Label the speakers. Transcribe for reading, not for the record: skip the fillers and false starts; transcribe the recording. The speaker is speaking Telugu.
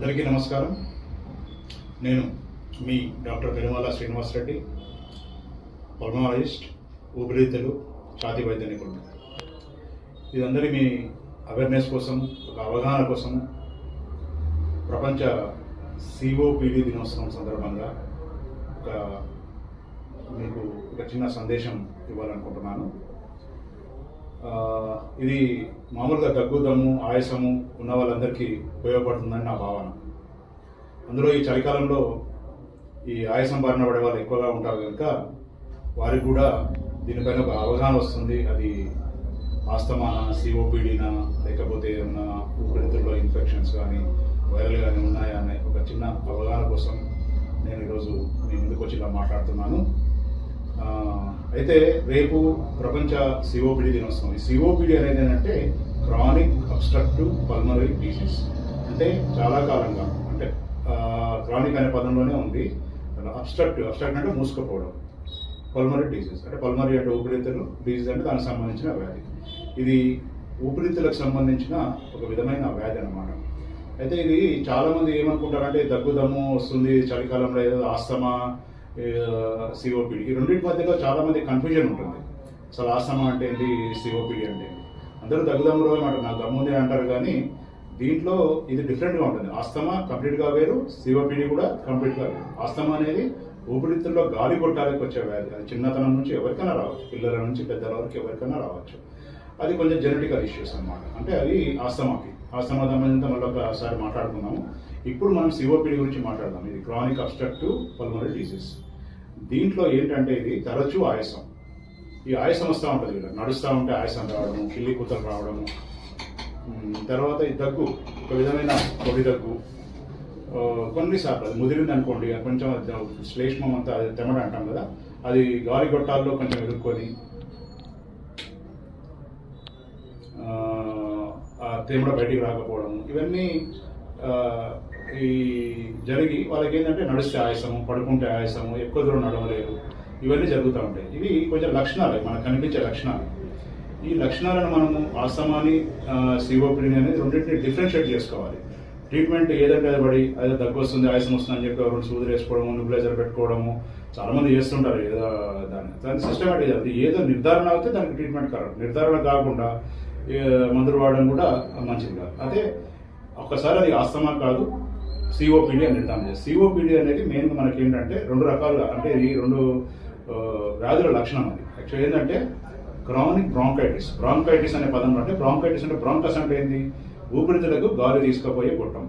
Speaker 1: అందరికీ నమస్కారం. నేను మీ డాక్టర్ పెరుమాల శ్రీనివాస్ రెడ్డి, పల్మనాలజిస్ట్, ఊపిరితిత్తులు, ఛాతీ వైద్య నిపుణుడు. ఇదందరి మీ అవేర్నెస్ కోసం, ఒక అవగాహన కోసం ప్రపంచ COPD దినోత్సవం సందర్భంగా మీకు ఒక చిన్న సందేశం ఇవ్వాలనుకుంటున్నాను. ఇది మామూలుగా దగ్గు, దమ్ము, ఆయాసము ఉన్న వాళ్ళందరికీ ఉపయోగపడుతుందని నా భావన. అందులో ఈ చలికాలంలో ఈ ఆయాసం బారిన పడే వాళ్ళు ఎక్కువగా ఉంటారు కనుక వారికి కూడా దీనిపైన ఒక అవగాహన వస్తుంది. అది ఆస్తమానా, COPDనా, లేకపోతే ఏమన్నా ఊపిరితిత్తుల్లో ఇన్ఫెక్షన్స్ కానీ వైరల్ కానీ ఉన్నాయా అనే ఒక చిన్న అవగాహన కోసం నేను ఈరోజు మీ ముందుకు వచ్చి ఇలా మాట్లాడుతున్నాను. అయితే రేపు ప్రపంచ COPD దినోత్సవం. ఈ COPD అనేది ఏంటంటే క్రానిక్ అబ్స్ట్రక్టివ్ పల్మనరీ డిసీజ్. అంటే చాలా కాలంగా, అంటే క్రానిక్ అనే పదంలోనే ఉంది. అబ్స్ట్రక్టివ్ అంటే మూసుకుపోవడం, పల్మనరీ డిసీజ్ అంటే పల్మనరీ అంటే ఊపిరితిత్తులు, డిసీజ్ అంటే దానికి సంబంధించిన వ్యాధి. ఇది ఊపిరితిత్తులకు సంబంధించిన ఒక విధమైన వ్యాధి అన్నమాట. అయితే ఇది చాలామంది ఏమనుకుంటారంటే దగ్గు, దమ్ము వస్తుంది చలికాలంలో, ఏదో ఆస్తమా, COPD, ఈ రెండింటి మధ్యలో చాలామంది కన్ఫ్యూజన్ ఉంటుంది. అసలు ఆస్తమా అంటే ఏంటి, COPD అంటే ఏంటి? అందరూ దగ్గుదమ్ములు అనమాట, నాకు దమ్ము ఉంది అంటారు. కానీ దీంట్లో ఇది డిఫరెంట్గా ఉంటుంది. ఆస్తమా కంప్లీట్గా వేరు, COPD కూడా కంప్లీట్గా వేరు. ఆస్తమా అనేది ఊపిరితిత్తుల్లో గాలి కొట్టాలకు వచ్చే వ్యాధి. అది చిన్నతనం నుంచి ఎవరికైనా రావచ్చు, పిల్లల నుంచి పెద్దల వరకు ఎవరికైనా రావచ్చు. అది కొంచెం జెనెటికల్ ఇష్యూస్ అన్నమాట. అంటే అది ఆస్తమాకి సంబంధించి మళ్ళీ ఒకసారి మాట్లాడుకున్నాము. ఇప్పుడు మనం COPD గురించి మాట్లాడదాం. ఇది క్రానిక్ అబ్స్ట్రక్టివ్ పల్మనరీ డిసీజ్. దీంట్లో ఏంటంటే ఇది తరచూ ఆయాసం. ఈ ఆయాసం వస్తూ ఉంటుంది, ఇలా నడుస్తూ ఉంటే ఆయాసం రావడము, కిల్లి కూతలు రావడము. తర్వాత ఈ దగ్గు ఒక విధమైన పొడి దగ్గు. కొన్నిసార్లు అది ముదిరింది అనుకోండి, కొంచెం శ్లేష్మం అంతా తెమడ అంటాం కదా, అది గాలి గొట్టాల్లో కొంచెం ఎదుర్కొని తెమడ బయటికి రాకపోవడం, ఇవన్నీ ఈ జరిగి వాళ్ళకి ఏంటంటే నడిస్తే ఆయాసము, పడుకుంటే ఆయాసము, ఎక్కువ దూరం నడవలేరు, ఇవన్నీ జరుగుతూ ఉంటాయి. ఇవి కొంచెం లక్షణాలు, మనకు కనిపించే లక్షణాలు. ఈ లక్షణాలను మనము ఆస్తమాని, COPD అనేది రెండింటిని డిఫరెన్షియేట్ చేసుకోవాలి. ట్రీట్మెంట్ ఏదంటే అది పడి అదే దగ్గు వస్తుంది, ఆయాసం వస్తుంది అని చెప్పి రెండు సూదులు వేసుకోవడము, నిబులైజర్ పెట్టుకోవడము చాలామంది చేస్తుంటారు. ఏదో దాన్ని సిస్టమేటిక్, అది ఏదో నిర్ధారణ అయితే దానికి ట్రీట్మెంట్ కరెక్ట్. నిర్ధారణ కాకుండా మందులు వాడడం కూడా మంచిది కాదు. అదే ఒక్కసారి అది ఆస్తమా కాదు, COPD అని నిర్ధారణ చేస్తారు. COPD అనేది మెయిన్గా మనకి ఏంటంటే రెండు రకాలుగా, అంటే ఈ రెండు వ్యాధుల లక్షణం. అది యాక్చువల్ ఏంటంటే క్రానిక్ బ్రాంకైటిస్ అనే పదం. అంటే బ్రాంకైటిస్ అంటే బ్రాంకస్ అంటే ఏంటి, ఊపిరితిత్తులకు గాలి తీసుకుపోయే గొట్టం.